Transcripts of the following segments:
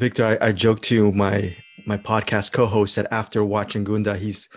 Victor, I joke to my podcast co-host that after watching Gunda, he's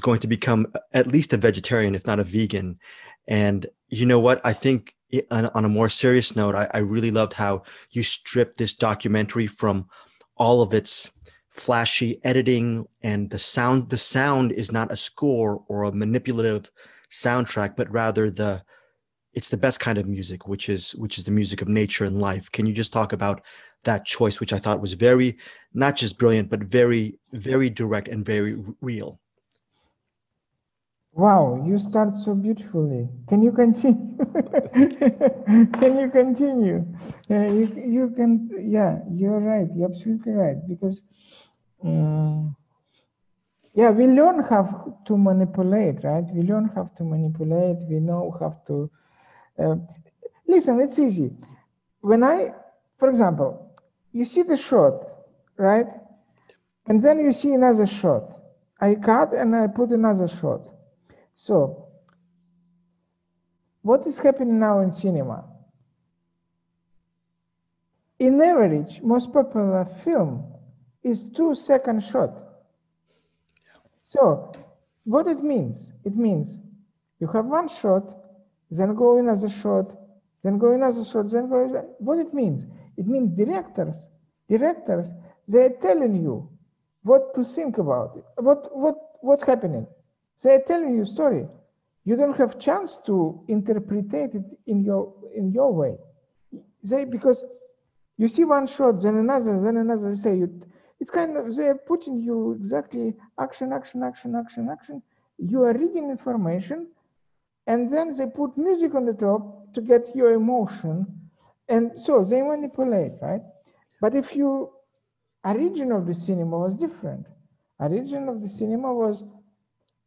going to become at least a vegetarian, if not a vegan. And you know what? I think on a more serious note, I really loved how you stripped this documentary from all of its flashy editing and the sound. The sound is not a score or a manipulative soundtrack, but rather it's the best kind of music, which is the music of nature and life. Can you just talk about that choice, which I thought was very, not just brilliant, but very, very direct and very real? Wow, you start so beautifully. Can you continue? Can you continue? You can, yeah, you're right. You're absolutely right. Because, yeah, we learn how to manipulate, right? We learn how to manipulate. We know how to, listen, it's easy. For example, you see the shot, right? And then you see another shot. I cut and I put another shot. So, what is happening now in cinema? In average, most popular film is 2-second shot. So, what it means? It means you have one shot, then go another shot, then go another shot, then go. What it means? It means directors, they're telling you what to think about it, what's happening. They're telling you a story. You don't have chance to interpret it in your way. Because you see one shot, then another, it's kind of, they're putting you exactly action. You are reading information, and then they put music on the top to get your emotion, and so they manipulate, right? But origin of the cinema was different. Origin of the cinema was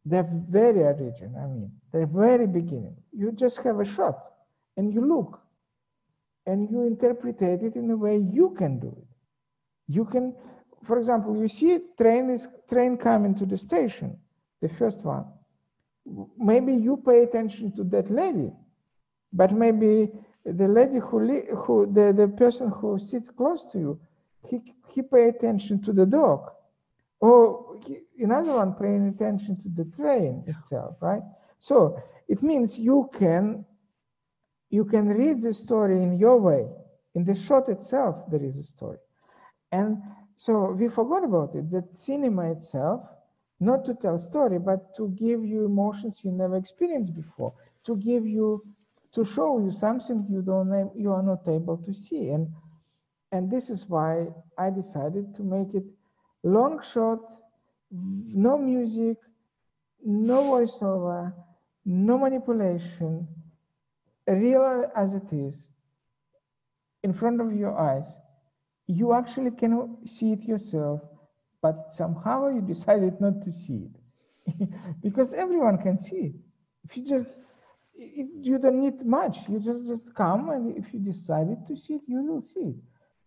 the very origin, the very beginning. You just have a shot, and you look, and you interpret it in a way you can do it. You can, for example, you see train coming to the station, the first one. Maybe you pay attention to that lady, but maybe the lady the person who sits close to you, he pay attention to the dog, or another one paying attention to the train itself, right? So it means you can read the story in your way. In the shot itself, there is a story. And so we forgot about it, that cinema itself, not to tell story, but to give you emotions you never experienced before, to show you something you are not able to see. And this is why I decided to make it long shot, no music, no voiceover, no manipulation, real as it is, in front of your eyes. You actually can see it yourself, but somehow you decided not to see it. Because everyone can see it. If you don't need much. You just come, and if you decided to see it, you will see it.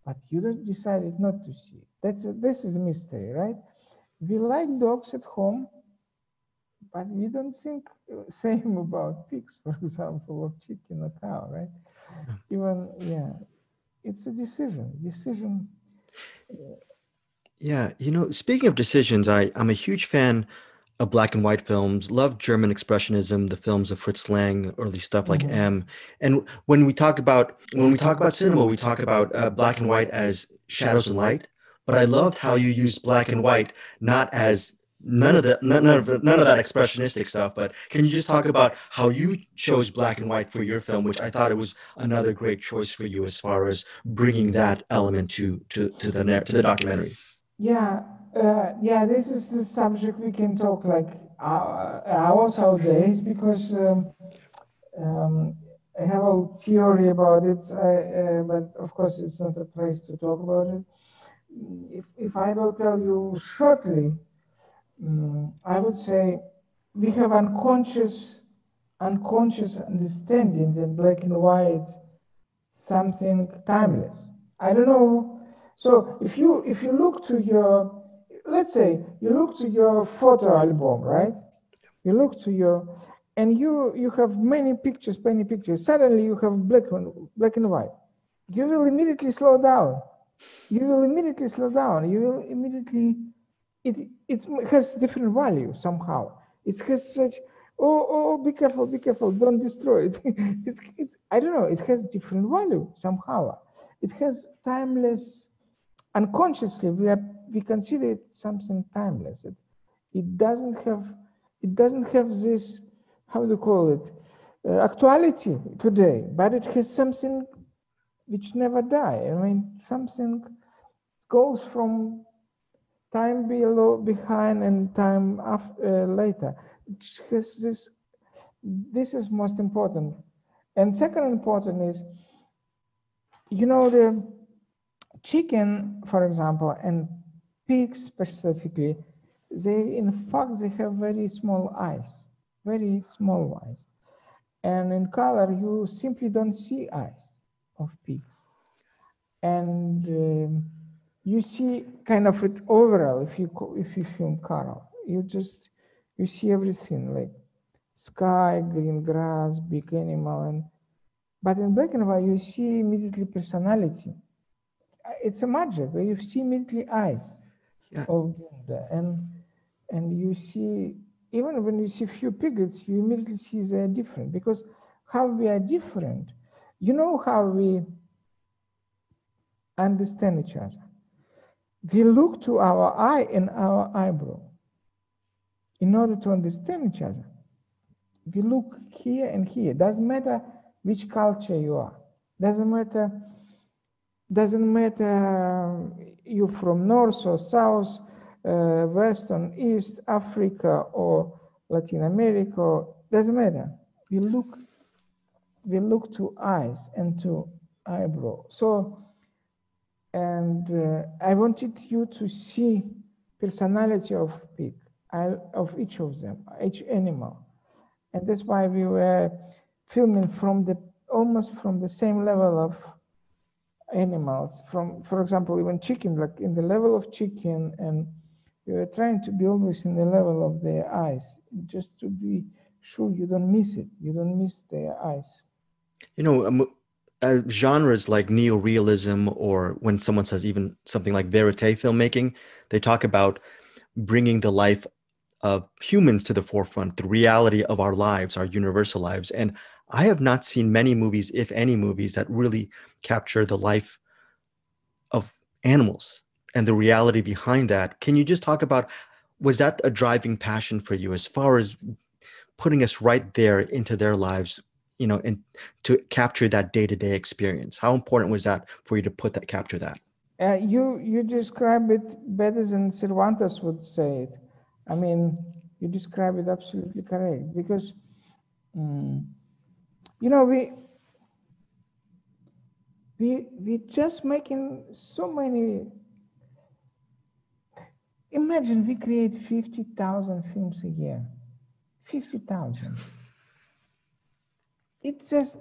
But you don't decided not to see it. This is a mystery, right? We like dogs at home, but we don't think same about pigs, for example, or chicken or cow, right? Even, yeah, it's a decision. Yeah, speaking of decisions, I'm a huge fan of black and white films. Love German expressionism, the films of Fritz Lang, early stuff like M. And when we talk about cinema, we talk about black and white as shadows and light. But I loved how you used black and white not as none of that expressionistic stuff. But can you just talk about how you chose black and white for your film, which I thought it was another great choice for you as far as bringing that element to the documentary. Yeah, this is a subject we can talk like hours or days, because I have a theory about it, but of course it's not a place to talk about it. If I will tell you shortly, I would say we have unconscious understandings in black and white, something timeless. I don't know. So if you look to your, let's say you look to your photo album, right? You look to and you have many pictures. Suddenly you have black and white. You will immediately slow down. you will immediately slow down. You will immediately, it has different value somehow. It has such, be careful, don't destroy it. I don't know, it has different value somehow. It has timeless, unconsciously, we consider it something timeless. It doesn't have this, how do you call it, actuality today, but it has something which never die. I mean, something goes from time behind and time later. It has this is most important. And second important is, the chicken, for example, and pigs specifically, they have very small eyes, very small eyes. And in color, you simply don't see eyes of pigs. And you see kind of it overall if you film color. You see everything, like sky, green grass, big animal, but in black and white you see immediately personality. It's a magic where you see immediately eyes of Gunda, and you see, even when you see few piglets, you immediately see they're different, because how we are different, how we understand each other. We look to our eye and our eyebrow in order to understand each other. We look here and here. Doesn't matter which culture you are. Doesn't matter you from north or south, west or east, Africa or Latin America. Doesn't matter. We look to eyes and to eyebrow. So, and I wanted you to see personality of pig, of each of them, each animal. And that's why we were filming almost from the same level of animals. For example, even chicken, like in the level of chicken, and we were trying to build this in the level of their eyes, just to be sure you don't miss it. You don't miss their eyes. Genres like neorealism, or when someone says even something like verite filmmaking, they talk about bringing the life of humans to the forefront, the reality of our lives, our universal lives. And I have not seen many movies, if any movies, that really capture the life of animals and the reality behind that. Can you just talk about, was that a driving passion for you as far as putting us right there into their lives, and to capture that day-to-day experience? How important was that for you to capture that? You describe it better than Cervantes would say it. I mean, you describe it absolutely correct, because we just making so many. Imagine we create 50,000 films a year. 50,000. It's just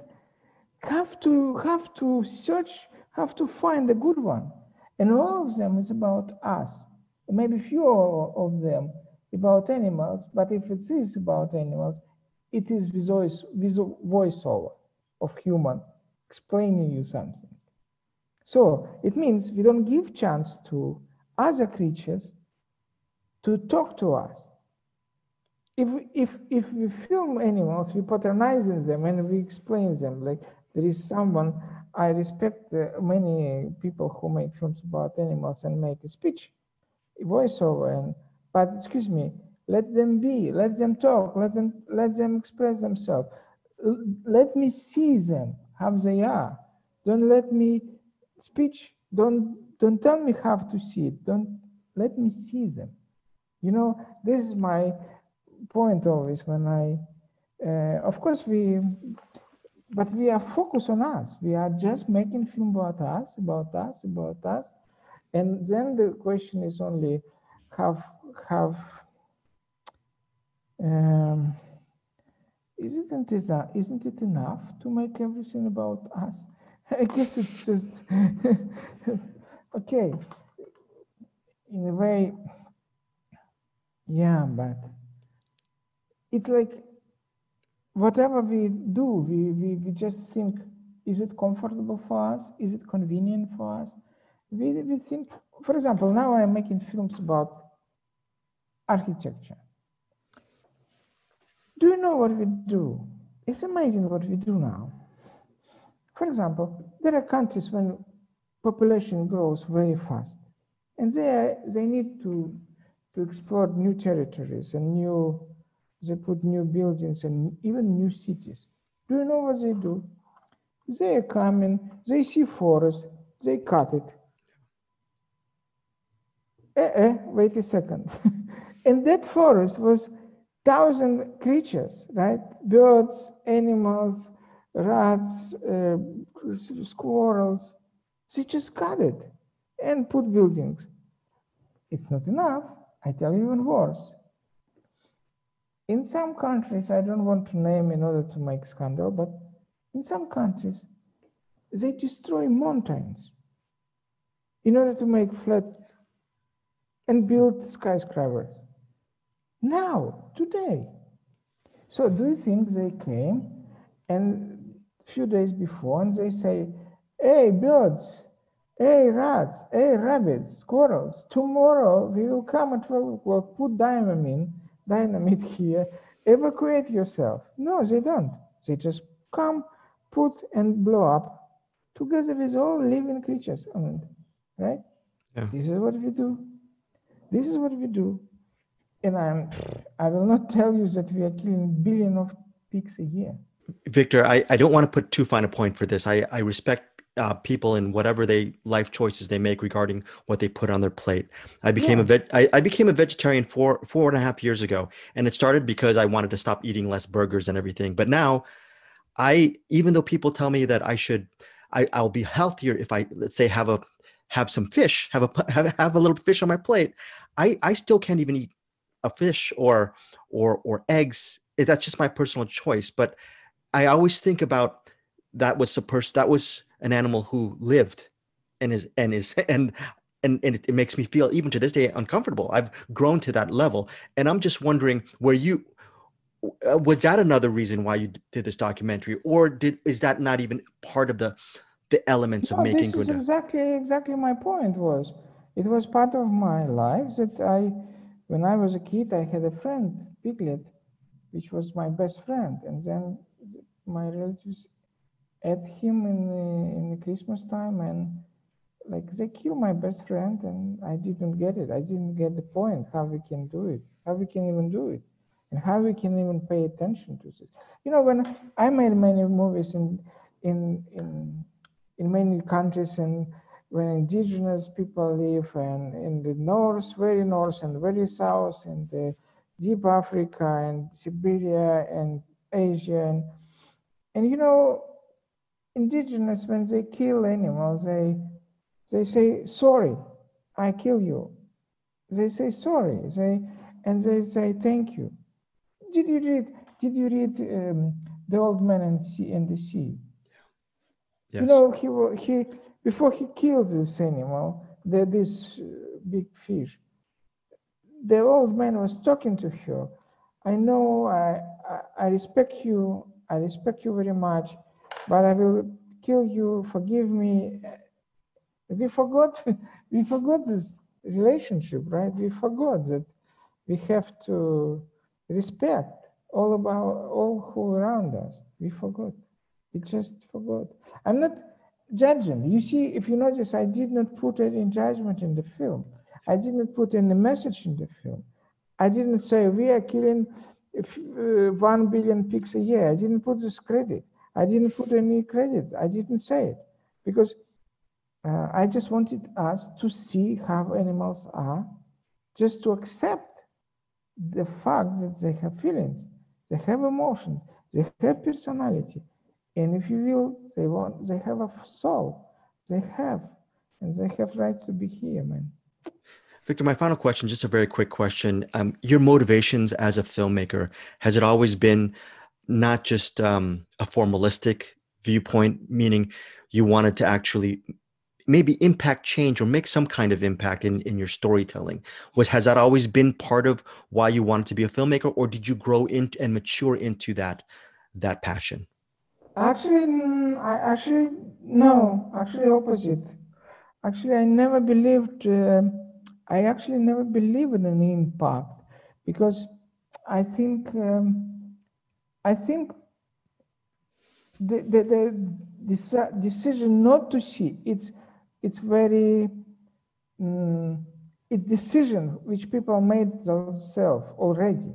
have to search, have to find a good one, and all of them is about us. Maybe few of them about animals, but if it is about animals, it is with voiceover of human explaining you something. So it means we don't give chance to other creatures to talk to us. If we film animals, we patronizing them and we explain them. Like, there is someone, I respect many people who make films about animals and make a speech, a voiceover, but excuse me, let them be, let them talk, let them express themselves. Let me see them how they are. Don't let me speech. Don't tell me how to see it. Don't let me see them. This is my point always when of course but we are focused on us. We are just making film about us. And then the question is only isn't it enough to make everything about us? I guess it's just okay. In a way, yeah, but it's like whatever we do, we just think, is it comfortable for us? Is it convenient for us? We think, for example, now I'm making films about architecture. Do you know what we do? It's amazing what we do now. For example, there are countries when population grows very fast, and they need to explore new territories and they put new buildings and even new cities. Do you know what they do? They come in, they see forest, they cut it. Wait a second. And that forest was 1,000 creatures, right? Birds, animals, rats, squirrels. They just cut it and put buildings. It's not enough. I tell you even worse. In some countries, I don't want to name in order to make scandal, but in some countries, they destroy mountains in order to make flat and build skyscrapers. Now, today. So do you think they came and a few days before and they say, hey, birds, hey, rats, hey, rabbits, squirrels, tomorrow we will come at 12 o'clock, put dynamite here, evacuate yourself. No, they don't. They just come, put and blow up together with all living creatures on it, right? Yeah. This is what we do. This is what we do. And I will not tell you that we are killing billions of pigs a year. Victor, I don't want to put too fine a point for this. I respect people and whatever life choices they make regarding what they put on their plate. I became I became a vegetarian 4.5 years ago, and it started because I wanted to stop eating less burgers and everything. But now, even though people tell me that I'll be healthier if I, let's say, have some fish, have a little fish on my plate, I still can't even eat a fish or eggs. That's just my personal choice. But I always think about that was an animal who lived and it makes me feel even to this day uncomfortable. I've grown to that level, and I'm just wondering, was that another reason why you did this documentary, or is that not even part of the elements of making Gunda? This is exactly my point. It was part of my life that when I was a kid, I had a friend, Piglet, which was my best friend, and then my relatives ate him in the Christmas time, and like they killed my best friend, and I didn't get it. I didn't get the point how we can do it, how we can even do it, and how we can even pay attention to this. You know, when I made many movies in many countries, and when indigenous people live, and in the north, and very south, and the deep Africa and Siberia and Asia, and you know, indigenous, when they kill animals, they say sorry, I kill you. They say sorry, and they say thank you. Did you read The Old Man and the Sea? Yes. You know, he before he kills this animal, this big fish, the old man was talking to her. I know I respect you. I respect you very much, but I will kill you. Forgive me. We forgot this relationship, right? We forgot that we have to respect all who around us. We forgot. We just forgot. I'm not judging. You see, if you notice, I did not put any judgment in the film. I didn't put any message in the film. I didn't say we are killing 1 billion pigs a year. I didn't put this credit. I didn't put any credit. I didn't say it because I just wanted us to see how animals are, just to accept the fact that they have feelings, they have emotions, they have personality, and if you will, they have a soul. They have, and they have right to be here, man. Victor, my final question, just a very quick question. Your motivations as a filmmaker, has it always been not just a formalistic viewpoint, meaning you wanted to actually maybe impact change or make some kind of impact in your storytelling? Has that always been part of why you wanted to be a filmmaker, or did you grow into and mature into that passion? Actually, no. Actually, opposite. Actually, I never believed. I actually never believed in an impact because I think the decision not to see it's very it's decision which people made themselves already.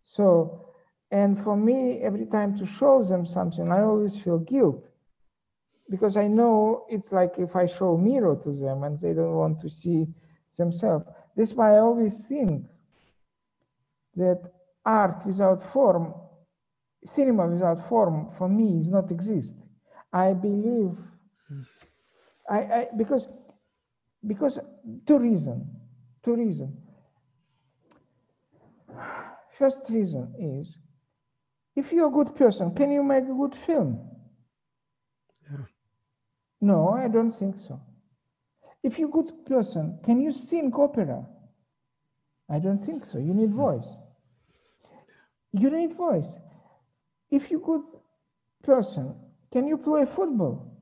So, and for me, every time to show them something, I always feel guilt because I know it's like if I show a mirror to them and they don't want to see themselves. This is why I always think that art without form, cinema without form, for me, is not exist. I believe, because two reasons. First reason is, if you're a good person, can you make a good film? Yeah. No, I don't think so. If you're a good person, can you sing opera? I don't think so. You need voice. You need voice. If you're a good person, can you play football?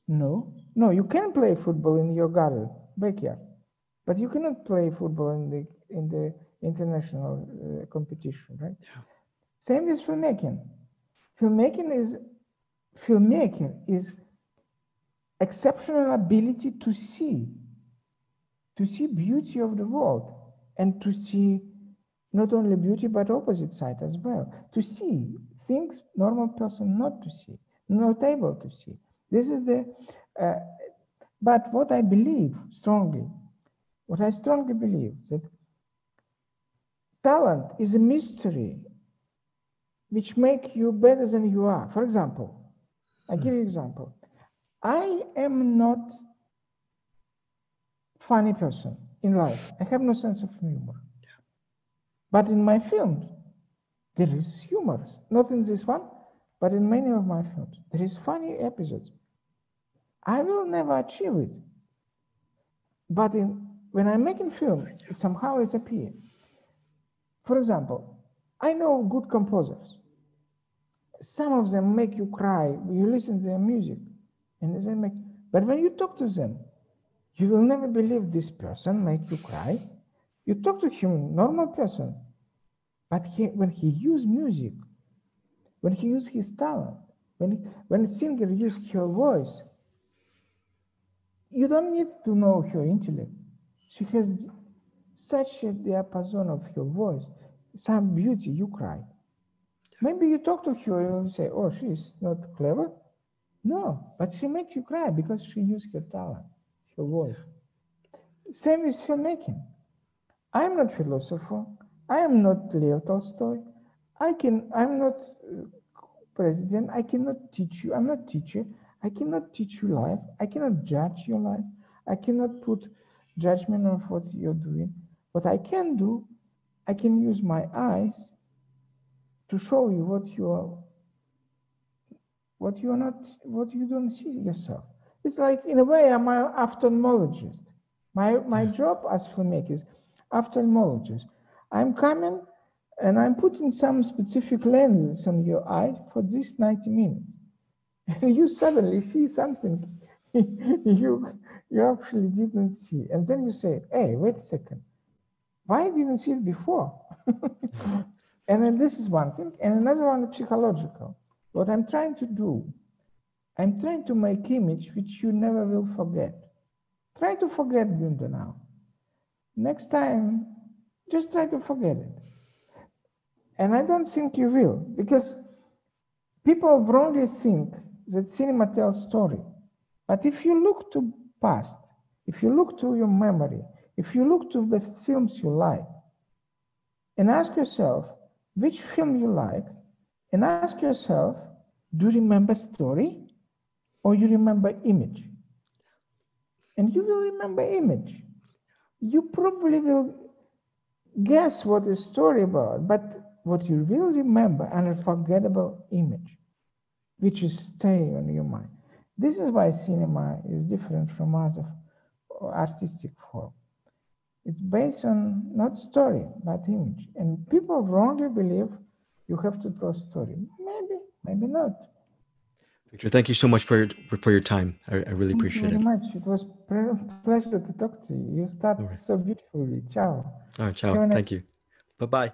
No. No, you can play football in your garden, backyard, but you cannot play football in the international competition, right? Yeah. Same with filmmaking. Filmmaker is exceptional ability to see beauty of the world and to see not only beauty but opposite side as well. To see things normal person not to see, not able to see. This is the. But what I believe strongly, that talent is a mystery which make you better than you are. For example, I give you example. I am not funny person in life. I have no sense of humor. But in my films, there is humor. Not in this one, but in many of my films, there is funny episodes. I will never achieve it. But when I'm making film, somehow it appears. For example, I know good composers. Some of them make you cry. You listen to their music, and they make. But when you talk to them, you will never believe this person make you cry. You talk to him, normal person, but when he use music, when he use his talent, when a singer use her voice, you don't need to know her intellect. She has such a diapason of her voice, some beauty, you cry. Maybe you talk to her and you say, oh, she's not clever. No, but she makes you cry because she used her talent, her voice. Same with filmmaking. I'm not philosopher. I am not Leo Tolstoy. I'm not president. I cannot teach you. I'm not teacher. I cannot teach you life. I cannot judge your life. I cannot put judgment on what you're doing. What I can do, I can use my eyes to show you what you don't see yourself. It's like, in a way, I'm an ophthalmologist. My job as filmmaker is ophthalmologist. I'm coming and I'm putting some specific lenses on your eye for this 90 minutes. And you suddenly see something you actually didn't see. And then you say, hey, wait a second. Why didn't see it before? And then this is one thing. And another one, psychological. What I'm trying to do, I'm trying to make image which you never will forget. Try to forget Gunda now. Next time, just try to forget it. And I don't think you will, because people wrongly think that cinema tells story. But if you look to past, if you look to your memory, if you look to the films you like, and ask yourself which film you like, and ask yourself, do you remember story or you remember image? And you will remember image. You probably will guess what the story about, but what you will remember, an unforgettable image, which is staying on your mind. This is why cinema is different from other artistic form. It's based on not story, but image. And people wrongly believe you have to tell story. Maybe, maybe not. Victor, thank you so much for your time. I really Thank you appreciate very it. much. It was pleasure to talk to you. You start All right. so beautifully. Ciao. All right. Ciao. Have a nice Thank you. Bye-bye.